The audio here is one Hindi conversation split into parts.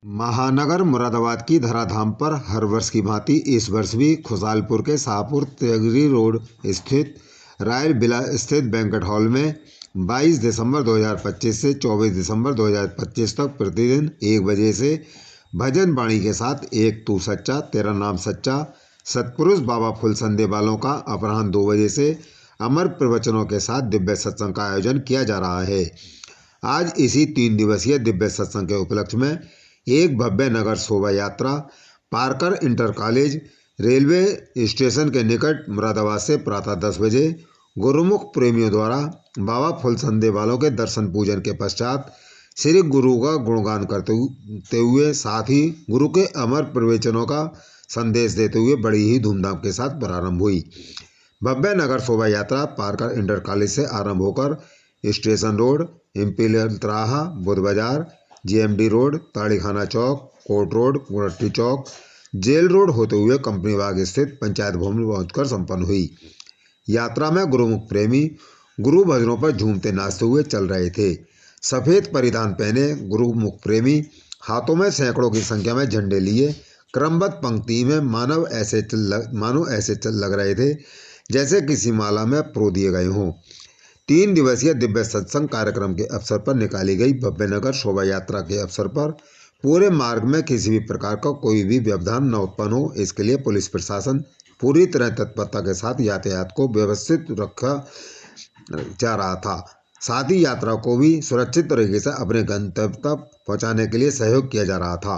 महानगर मुरादाबाद की धराधाम पर हर वर्ष की भांति इस वर्ष भी खुशालपुर के शाहपुर तेगरी रोड स्थित रॉयल विला स्थित बैंक्वेट हॉल में 22 दिसंबर 2025 से 24 दिसंबर 2025 तक प्रतिदिन 1 बजे से भजन बाणी के साथ एक तू सच्चा तेरा नाम सच्चा सतपुरुष बाबा फुल संदेवालों का अपराह्न 2 बजे से अमर प्रवचनों के साथ दिव्य सत्संग का आयोजन किया जा रहा है। आज इसी 3 दिवसीय दिव्य सत्संग के उपलक्ष्य में एक भव्य नगर शोभा यात्रा पारकर इंटर कॉलेज रेलवे स्टेशन के निकट मुरादाबाद से प्रातः 10 बजे गुरुमुख प्रेमियों द्वारा बाबा फुल संदेवालों के दर्शन पूजन के पश्चात श्री गुरु का गुणगान करते हुए साथ ही गुरु के अमर प्रवचनों का संदेश देते हुए बड़ी ही धूमधाम के साथ प्रारंभ हुई। भव्य नगर शोभा यात्रा पारकर इंटर कॉलेज से आरंभ होकर स्टेशन रोड, इंपीरियल तिराहा, बुध बाजार, जीएमडी रोड, ताड़ीखाना चौक, कोर्ट रोड, गुरट्टी चौक, जेल रोड होते हुए कंपनी बाग स्थित पंचायत भवन में पहुंचकर संपन्न हुई। यात्रा में गुरुमुख प्रेमी गुरु भजनों पर झूमते नाचते हुए चल रहे थे। सफेद परिधान पहने गुरुमुख प्रेमी हाथों में सैकड़ों की संख्या में झंडे लिए क्रमबद्ध पंक्ति में मानो ऐसे चल लग रहे थे जैसे किसी माला में प्रो दिए गए हों। 3 दिवसीय दिव्य सत्संग कार्यक्रम के अवसर पर निकाली गई भव्य नगर शोभा यात्रा के अवसर पर पूरे मार्ग में किसी भी प्रकार का कोई भी व्यवधान न उत्पन्न हो, इसके लिए पुलिस प्रशासन पूरी तरह तत्परता के साथ यातायात को व्यवस्थित रखा जा रहा था। साथ ही यात्रा को भी सुरक्षित तरीके से अपने गंतव्य तक पहुंचाने के लिए सहयोग किया जा रहा था।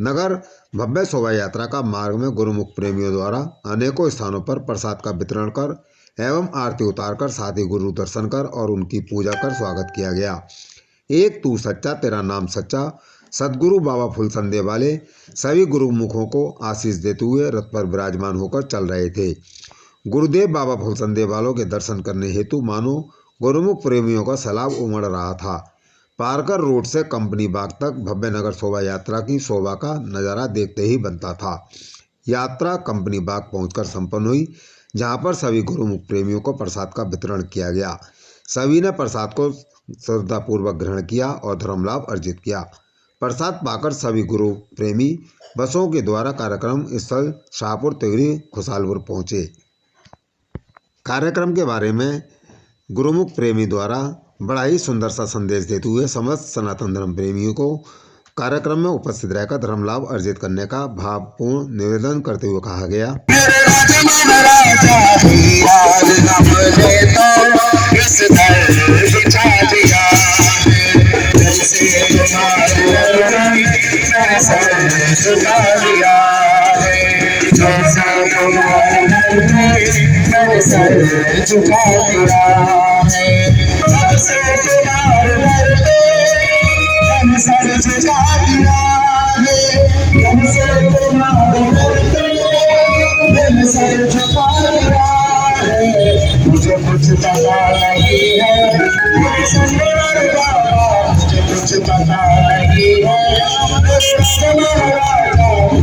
नगर भव्य शोभा यात्रा का मार्ग में गुरुमुख प्रेमियों द्वारा अनेकों स्थानों पर प्रसाद का वितरण कर एवं आरती उतारकर साथ ही गुरु दर्शन कर और उनकी पूजा कर स्वागत किया गया। एक तू सच्चा तेरा नाम सच्चा सदगुरु बाबा फुल संदेवाले सभी गुरुमुखों को आशीष देते हुए रथ पर विराजमान होकर चल रहे थे। गुरुदेव बाबा फुल संदेवालों के दर्शन करने हेतु मानो गुरुमुख प्रेमियों का सैलाब उमड़ रहा था। पारकर रोड से कंपनी बाग तक भव्य नगर शोभा यात्रा की शोभा का नज़ारा देखते ही बनता था। यात्रा कंपनी बाग पहुंचकर संपन्न हुई, जहां पर सभी गुरुमुख प्रेमियों को प्रसाद का वितरण किया गया। सभी ने प्रसाद को श्रद्धापूर्वक ग्रहण किया और धर्म लाभ अर्जित किया। प्रसाद पाकर सभी गुरु प्रेमी बसों के द्वारा कार्यक्रम स्थल शाहपुर तेगरी खुशालपुर पहुंचे। कार्यक्रम के बारे में गुरुमुख प्रेमी द्वारा बड़ा ही सुंदर सा संदेश देते हुए समस्त सनातन धर्म प्रेमियों को कार्यक्रम में उपस्थित रहकर धर्म लाभ अर्जित करने का भावपूर्ण निवेदन करते हुए कहा गया। मुझे कुछ पता नहीं है, मुझे कुछ पता नहीं है,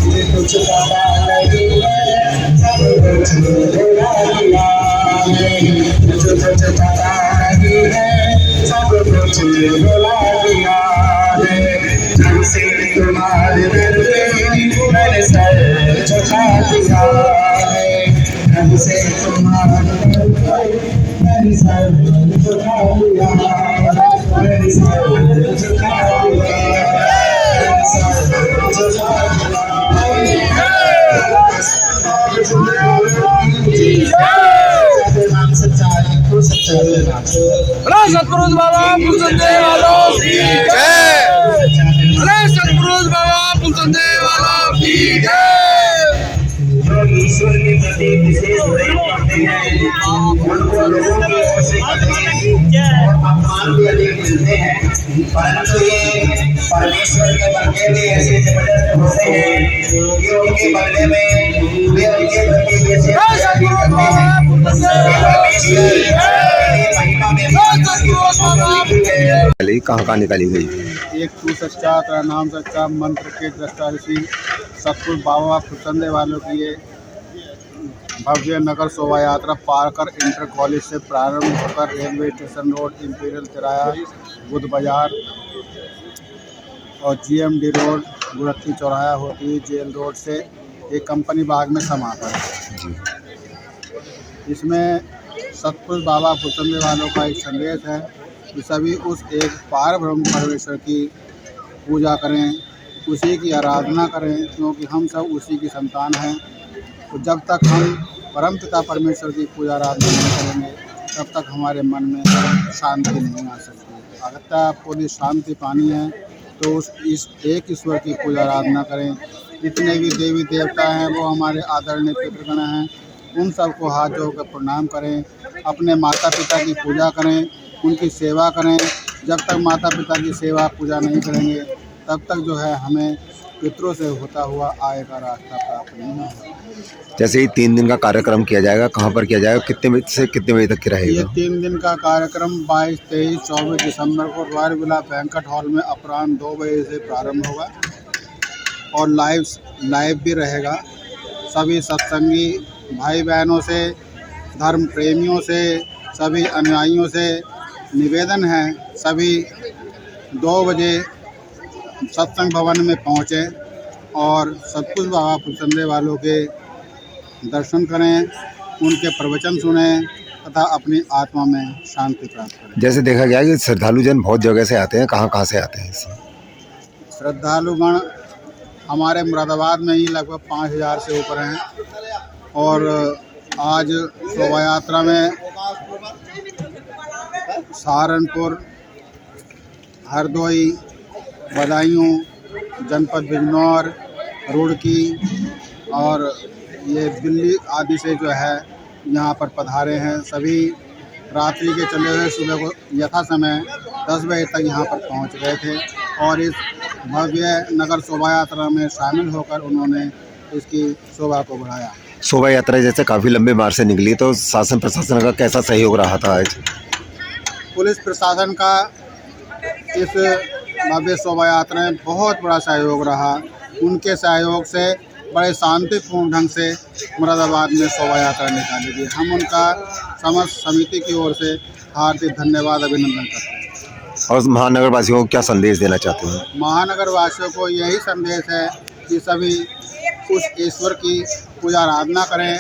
मुझे कुछ पता नहीं है, सब कुछ भुला दिया है। मुझे कुछ पता नहीं है, सब कुछ भुला दिया है। तुमसे तुम्हारे मैंने सर झुका दिया है। तुमसे तुम्हारे मैंने सर झुका दिया है। मैंने सर झुका दिया है। सर झुका सतपुरुष बाबा फुल संदेवालों की जय। सतपुरुष बाबा फुल संदेवालों की जय। जो ईश्वर के प्रति विशेष प्रेम करते हैं उनको लोगों की ओर से और अपमान भी अधिक मिलते हैं, परंतु ये परमेश्वर के बंदे भी ऐसे जबरदस्त होते हैं कि उनके बदले में वे उनके प्रति विशेष प्रेम करते हैं। कहाँ निकाली गई? एक तू सच्चा तेरा नाम सच्चा मंत्र के दृष्टा ऋषि सतपुर बाबा फुल संदेवालों की ये भव्य नगर शोभा यात्रा पारकर इंटर कॉलेज से प्रारंभ होकर रेलवे स्टेशन रोड, इंपीरियल तिराहा, बुध बाजार और जीएमडी रोड, गुरत्ती चौराहा होती जेल रोड से एक कंपनी बाग में समाकर। जी। इसमें सतपुरुष बाबा फुलचंदे वालों का एक संदेश है कि सभी उस एक पार ब्रह्म परमेश्वर की पूजा करें, उसी की आराधना करें, क्योंकि हम सब उसी की संतान हैं। तो जब तक हम परम पिता परमेश्वर की पूजा आराधना नहीं करेंगे तब तक हमारे मन में शांति नहीं आ सकती। अगर आपको यदि शांति पानी है तो इस एक ईश्वर की पूजा आराधना करें। जितने भी देवी देवता हैं वो हमारे आदरणीय पितृगण हैं, उन सबको हाथ जोड़कर प्रणाम करें। अपने माता पिता की पूजा करें, उनकी सेवा करें। जब तक माता पिता की सेवा पूजा नहीं करेंगे तब तक जो है हमें पितरों से होता हुआ आय का रास्ता प्राप्त नहीं होगा। जैसे ही 3 दिन का कार्यक्रम किया जाएगा, कहाँ पर किया जाएगा, कितने बजे से कितने बजे तक की ये रहेगा? 3 दिन का कार्यक्रम 22, 23, 24 दिसंबर को रॉयल विला बैंक्वेट हॉल में अपराह्न 2 बजे से प्रारंभ होगा और लाइव भी रहेगा। सभी सत्संगी भाई बहनों से, धर्म प्रेमियों से, सभी अनुयायियों से निवेदन है सभी 2 बजे सत्संग भवन में पहुँचे और सतपुरुष बाबा फुलचंदे वालों के दर्शन करें, उनके प्रवचन सुने तथा अपनी आत्मा में शांति प्राप्त करें। जैसे देखा गया कि श्रद्धालु जन बहुत जगह से आते हैं, कहाँ से आते हैं? श्रद्धालुगण हमारे मुरादाबाद में ही लगभग 5000 से ऊपर हैं और आज शोभा यात्रा में सहारनपुर, हरदोई, बदायूं, जनपद बिजनौर, रुड़की और ये दिल्ली आदि से जो है यहाँ पर पधारे हैं। सभी रात्रि के चले हुए सुबह को यथा समय 10 बजे तक यहाँ पर पहुँच गए थे और इस भव्य नगर शोभा यात्रा में शामिल होकर उन्होंने इसकी शोभा को बढ़ाया। शोभा यात्रा जैसे काफ़ी लंबे मार्ग से निकली, तो शासन प्रशासन का कैसा सहयोग रहा था आज? पुलिस प्रशासन का इस भव्य शोभा यात्रा में बहुत बड़ा सहयोग रहा। उनके सहयोग से बड़े शांतिपूर्ण ढंग से मुरादाबाद में शोभा यात्रा निकाली गई। हम उनका समस्त समिति की ओर से हार्दिक धन्यवाद अभिनंदन करते हैं। और महानगर वासियों को क्या संदेश देना चाहते हैं? महानगर वासियों को यही संदेश है कि सभी उस ईश्वर की पूजा आराधना करें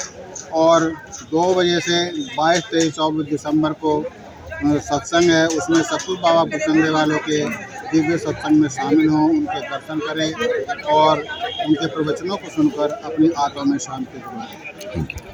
और 2 बजे से 22, 23, 24 दिसंबर को सत्संग है, उसमें सतपुरुष बाबा फुलचंदे वालों के दिव्य सत्संग में शामिल हों, उनके दर्शन करें और उनके प्रवचनों को सुनकर अपनी आत्मा में शांति दिलाएं।